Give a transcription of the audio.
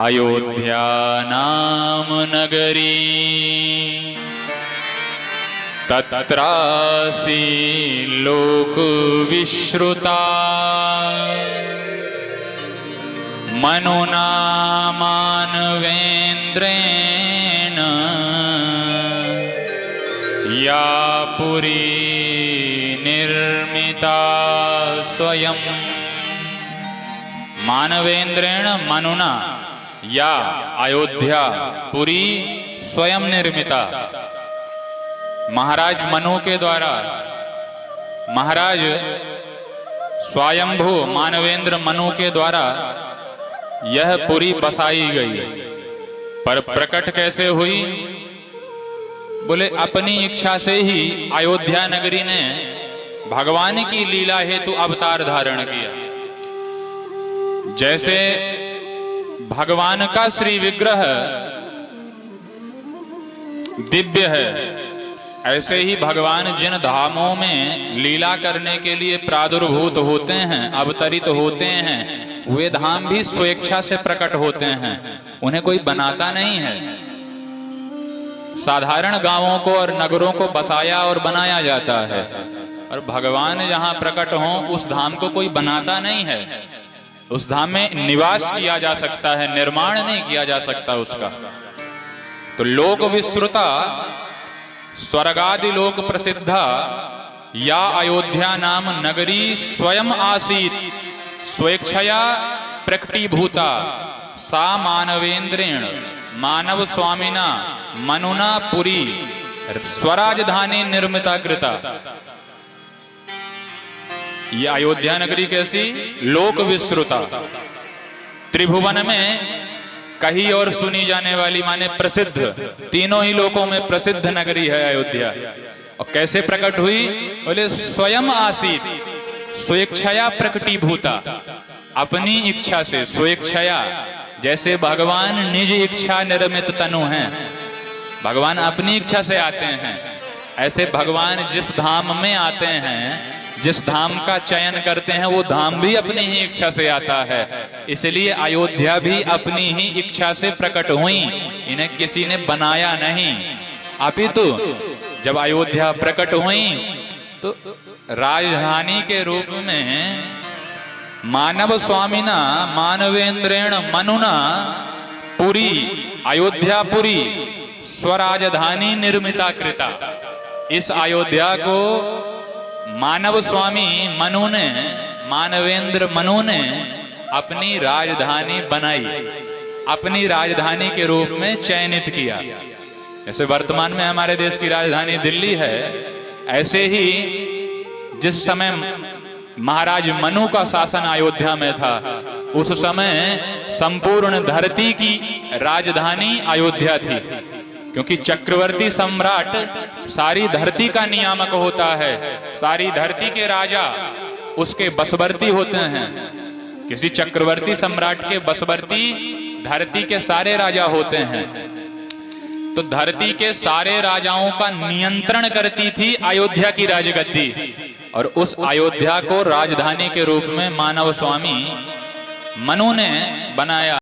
अयोध्या नाम नगरी तत्रासी लोक विश्रुता मनुना मानवेन्द्रेण या पुरी निर्मिता स्वयं। मानवेन्द्रेण मनुना या अयोध्या पुरी स्वयं निर्मिता। महाराज मनु के द्वारा महाराज स्वयंभू मानवेंद्र मनु के द्वारा यह पुरी बसाई गई। पर प्रकट कैसे हुई? बोले अपनी इच्छा से ही अयोध्या नगरी ने भगवान की लीला हेतु अवतार धारण किया। जैसे भगवान का श्री विग्रह दिव्य है, ऐसे ही भगवान जिन धामों में लीला करने के लिए प्रादुर्भूत होते हैं, अवतरित होते हैं, वे धाम भी स्वेच्छा से प्रकट होते हैं, उन्हें कोई बनाता नहीं है। साधारण गांवों को और नगरों को बसाया और बनाया जाता है, और भगवान जहां प्रकट हों उस धाम को कोई बनाता नहीं है। उस धाम में निवास किया जा सकता है, निर्माण नहीं किया जा सकता उसका। तो लोक विश्रुता स्वर्गादि लोक प्रसिद्धा या अयोध्या नाम नगरी स्वयं आसीत स्वेच्छया प्रकटीभूता सा मानवेन्द्रेण मानव स्वामिना मनुना पुरी स्वराजधानी निर्मिता कृता। ये अयोध्या नगरी कैसी? लोक विश्रुता, त्रिभुवन में कहीं और सुनी जाने वाली माने प्रसिद्ध, तीनों ही लोकों में प्रसिद्ध नगरी है अयोध्या। और कैसे प्रकट हुई? बोले स्वयं आसीत स्वेच्छया प्रकटीभूता, अपनी इच्छा से, स्वेच्छया। जैसे भगवान निज इच्छा निर्मित तनु हैं, भगवान अपनी इच्छा से आते हैं, ऐसे भगवान जिस धाम में आते हैं, जिस धाम का चयन करते हैं, वो धाम भी अपनी ही इच्छा से आता है। इसलिए अयोध्या भी अपनी ही इच्छा से प्रकट हुई, इन्हें किसी ने बनाया नहीं। अपितु जब अयोध्या प्रकट हुई तो राजधानी के रूप में मानव स्वामिना मानवेन्द्रेण मनुना पुरी अयोध्या पुरी स्वराजधानी निर्मिता कृता। इस अयोध्या को मानव स्वामी मनु ने, मानवेंद्र मनु ने अपनी राजधानी बनाई, अपनी राजधानी के रूप में चयनित किया। जैसे वर्तमान में हमारे देश की राजधानी दिल्ली है, ऐसे ही जिस समय महाराज मनु का शासन अयोध्या में था, उस समय संपूर्ण धरती की राजधानी अयोध्या थी। क्योंकि चक्रवर्ती सम्राट सारी धरती का नियामक होता है, सारी धरती के राजा उसके बसवर्ती होते हैं। किसी चक्रवर्ती सम्राट के बसवर्ती धरती के सारे राजा होते हैं। तो धरती के सारे राजाओं का नियंत्रण करती थी अयोध्या की राजगद्दी, और उस अयोध्या को राजधानी के रूप में मानव स्वामी मनु ने बनाया।